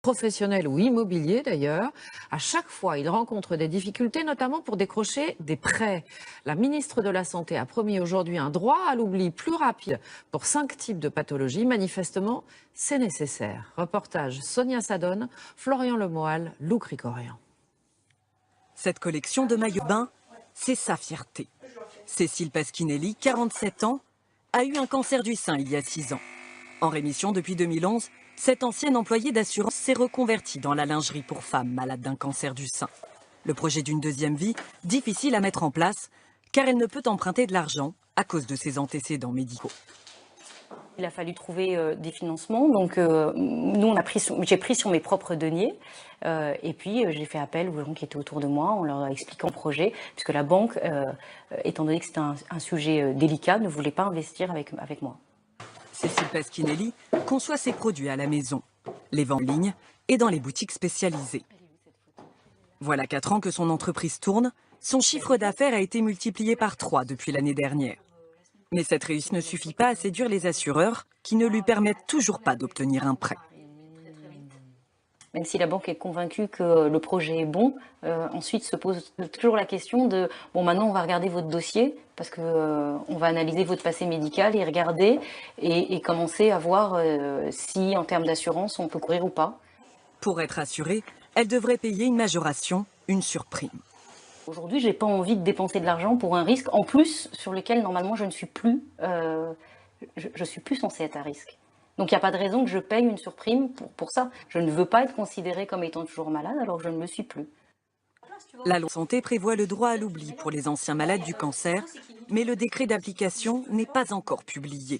professionnels ou immobiliers d'ailleurs. À chaque fois, ils rencontrent des difficultés, notamment pour décrocher des prêts. La ministre de la Santé a promis aujourd'hui un droit à l'oubli plus rapide pour 5 types de pathologies. Manifestement, c'est nécessaire. Reportage Sonia Sadone, Florian Lemoal, Lou Grigorian. Cette collection de maillots de bain, c'est sa fierté. Cécile Pasquinelli, 47 ans, a eu un cancer du sein il y a 6 ans. En rémission depuis 2011, cette ancienne employée d'assurance s'est reconvertie dans la lingerie pour femmes malades d'un cancer du sein. Le projet d'une deuxième vie, difficile à mettre en place, car elle ne peut emprunter de l'argent à cause de ses antécédents médicaux. Il a fallu trouver des financements, donc nous j'ai pris sur mes propres deniers et puis j'ai fait appel aux gens qui étaient autour de moi en leur expliquant le projet, puisque la banque, étant donné que c'était un sujet délicat, ne voulait pas investir avec moi. Cécile Pasquinelli conçoit ses produits à la maison, les vend en ligne et dans les boutiques spécialisées. Voilà 4 ans que son entreprise tourne, son chiffre d'affaires a été multiplié par 3 depuis l'année dernière. Mais cette réussite ne suffit pas à séduire les assureurs qui ne lui permettent toujours pas d'obtenir un prêt. Même si la banque est convaincue que le projet est bon, ensuite se pose toujours la question de « bon, maintenant on va regarder votre dossier parce qu'on va analyser votre passé médical et regarder et commencer à voir si en termes d'assurance on peut courir ou pas ». Pour être assurée, elle devrait payer une majoration, une surprime. Aujourd'hui, je n'ai pas envie de dépenser de l'argent pour un risque, en plus, sur lequel normalement je ne suis plus, je suis plus censée être à risque. Donc il n'y a pas de raison que je paye une surprime pour ça. Je ne veux pas être considérée comme étant toujours malade alors que je ne le suis plus. La loi santé prévoit le droit à l'oubli pour les anciens malades du cancer, mais le décret d'application n'est pas encore publié.